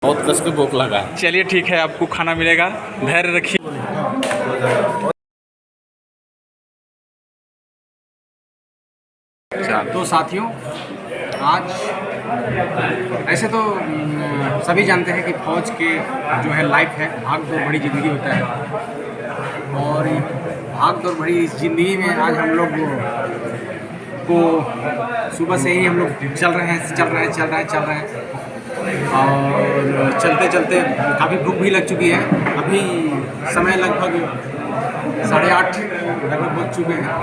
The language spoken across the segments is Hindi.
बहुत कस के भूख लगा है। चलिए ठीक है, आपको खाना मिलेगा, धैर्य रखिए। तो साथियों, आज ऐसे तो सभी जानते हैं कि फौज के जो है लाइफ है, भाग दौड़ भरी ज़िंदगी होता है। और भाग दौड़ भरी इस ज़िंदगी में आज हम लोग को सुबह से ही हम लोग चल रहे हैं और चलते चलते काफ़ी भूख भी लग चुकी है। अभी समय लगभग 8:30 लगभग बज चुके हैं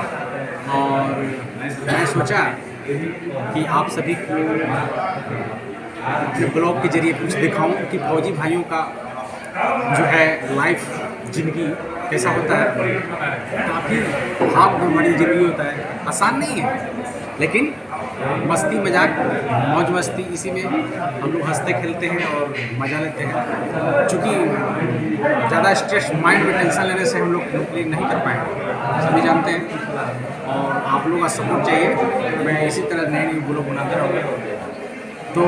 और मैं सोचा कि आप सभी को अपने ब्लॉग के जरिए कुछ दिखाऊं कि फौजी भाइयों का जो है लाइफ ज़िंदगी कैसा होता है। काफ़ी भाग दौड़ भरी ज़िंदगी होता है, आसान नहीं है, लेकिन मस्ती मजाक मौज मस्ती इसी में हम लोग हंसते खेलते हैं और मज़ा लेते हैं। चूँकि ज़्यादा स्ट्रेस माइंड में टेंशन लेने से हम लोग कंप्लीट नहीं कर पाएंगे, सभी जानते हैं। और आप लोगों का सपोर्ट चाहिए, मैं इसी तरह नए नए ब्लॉग बनाता रहूँगा। तो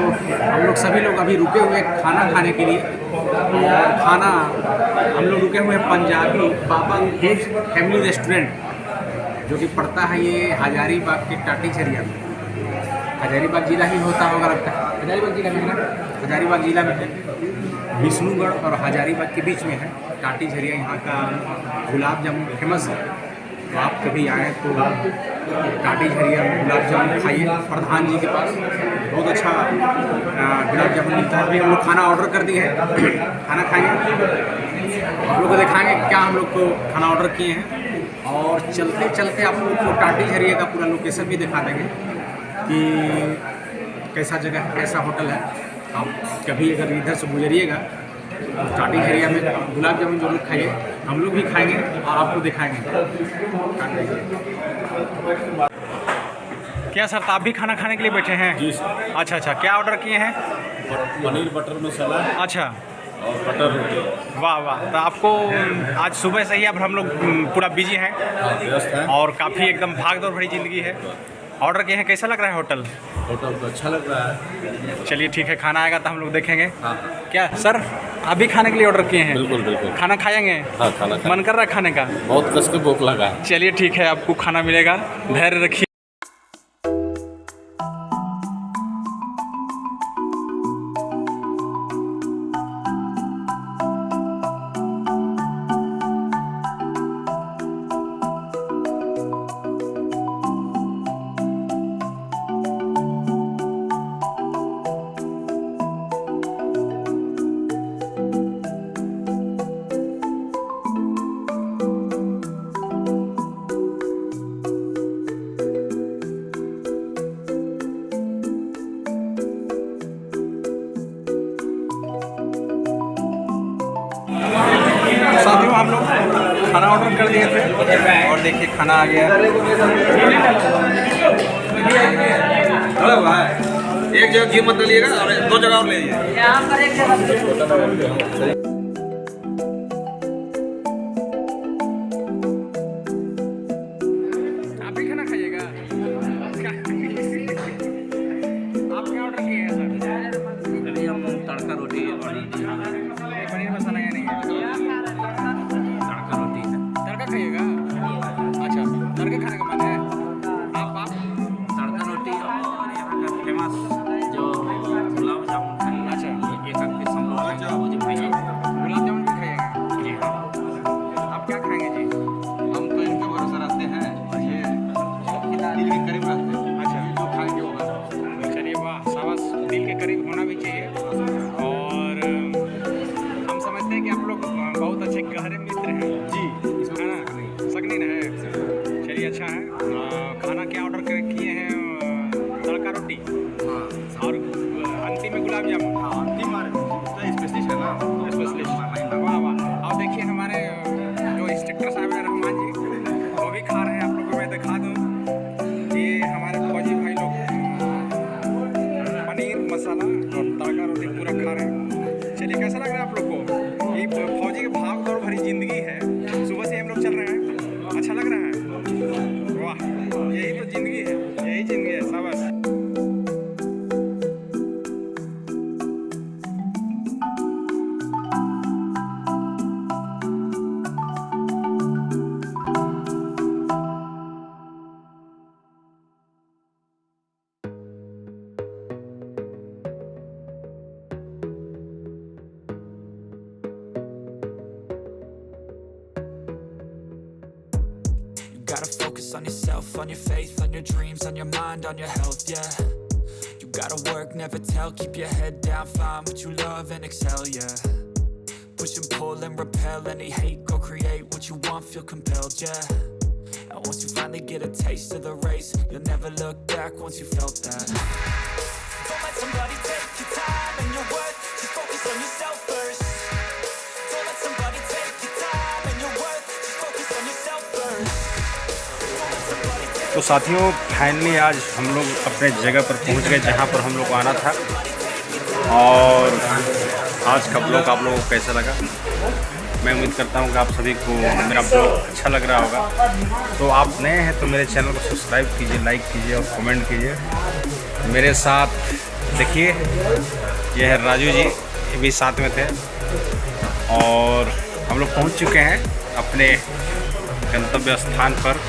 हम लोग सभी लोग अभी रुके हुए खाना खाने के लिए, और खाना हम लोग रुके हुए पंजाबी बाबा वेज फैमिली रेस्टोरेंट, जो कि पड़ता है ये हजारीबाग के टाटी झरिया में। हजारीबाग जिला ही होता होगा लगता है, हजारीबाग जिला में है ना, हजारीबाग जिला में है, विष्णुगढ़ और हजारीबाग के बीच में है टाटी झरिया। यहाँ का गुलाब जामुन फेमस है, तो आप कभी आएँ तो टाटी झरिया में गुलाब जामुन खाइए। प्रधान जी के पास बहुत अच्छा गुलाब जामुन मिलता है। अभी हम लोग खाना ऑर्डर कर दिए हैं, खाना खाएंगे, आप लोग को दिखाएंगे क्या हम लोग को खाना ऑर्डर किए हैं। और चलते चलते आप लोग को टाटी झरिया का पूरा लोकेशन भी दिखा देंगे कि कैसा जगह है, कैसा होटल है। आप कभी अगर इधर से गुजरिएगा तो टाटी झरिया में गुलाब जामुन जरूर खाइए, हम लोग भी खाएंगे और आपको दिखाएंगे। क्या सर, आप भी खाना खाने के लिए बैठे हैं? जी सर। अच्छा, क्या ऑर्डर किए हैं? पनीर बटर मसाला अच्छा, और बटर रोटी। वाह। तो आपको आज सुबह से ही अब हम लोग पूरा बिजी हैं व्यस्त है और काफ़ी एकदम भाग दौड़ भरी ज़िंदगी है। ऑर्डर किए हैं, कैसा लग रहा है होटल? होटल तो अच्छा लग रहा है। चलिए ठीक है, खाना आएगा तो हम लोग देखेंगे। हाँ क्या सर, आप भी खाने के लिए ऑर्डर किए हैं? बिल्कुल बिल्कुल। खाना खाएंगे? हाँ, खाना मन कर रहा है खाने का? बहुत कस के भूख लगा है। चलिए ठीक है, आपको खाना मिलेगा, धैर्य रखिए। साथियों, हम लोग खाना ऑर्डर कर दिए थे और देखिए खाना आ गया। एक जगह घी मत डालिएगा और 2 जगह और ले लीजिए। आप भी खाना खाइएगा? आप क्या ऑर्डर किए हैं सर? अभी हम तड़का रोटी और पनीर मसाला या नहीं है? तड़का रोटी है। तड़का खाइएगा? अच्छा, तड़का खाने का मन है। आप तड़का रोटी और यहाँ का फेमस जो गुलाब जामुन है। अच्छा, एक पीस हम लोग खाएंगे, वो जो खाएंगे। गुलाब जामुन भी खाइएगा? जी हाँ। आप क्या खाएंगे जी? हम तो इनके भरोसा रहते हैं और ये दिल के करीब रहते हैं। अच्छा, जो खाएंगे वो खाएंगे। चलिए वाह, शाबाश, दिल के करीब होना भी चाहिए। और हम समझते हैं कि आप लोग बहुत अच्छे गहरे मित्र हैं जी, है ना? शक नहीं ना है? चलिए अच्छा है। खाना क्या ऑर्डर किए हैं? तड़का रोटी और अंतिम में गुलाब जामुन। हाँ, अंतिम स्पेशलिस्ट है ना, स्पेशलिस्ट। वाह वाह। और देखिए हमारे जो इंस्ट्रक्टर साहब हैं रहमान जी, वो भी खा रहे हैं। आप लोगों को मैं दिखा दूँ, ये हमारे फौजी भाई लोग पनीर मसाला और तड़का रोटी पूरा खा रहे हैं। चलिए, कैसा लग रहा है आप लोग को? ये फौजी की भाग दौड़ भरी ज़िंदगी है, सुबह से हम लोग चल रहे हैं, अच्छा लग रहा है? वाह, यही तो ज़िंदगी है, यही ज़िंदगी है, शाबाश। gotta focus on yourself, on your faith, on your dreams, on your mind, on your health, yeah. You gotta work, never tell, keep your head down, find what you love and excel, yeah. Push and pull and repel any hate, go create what you want, feel compelled, yeah. And once you finally get a taste of the race, you'll never look back once you felt that. Don't let somebody take your time and your worth, just focus on yourself first. Don't let somebody take your time and your worth, just focus on yourself first. Don't let somebody take तो साथियों फाइनली आज हम लोग अपने जगह पर पहुंच गए जहां पर हम लोग को आना था। और आज का ब्लॉग आप लोगों को कैसा लगा, मैं उम्मीद करता हूं कि आप सभी को मेरा ब्लॉग अच्छा लग रहा होगा। तो आप नए हैं तो मेरे चैनल को सब्सक्राइब कीजिए, लाइक कीजिए और कमेंट कीजिए। मेरे साथ देखिए ये है राजू जी, ये भी साथ में थे। और हम लोग पहुंच चुके हैं अपने गंतव्य स्थान पर।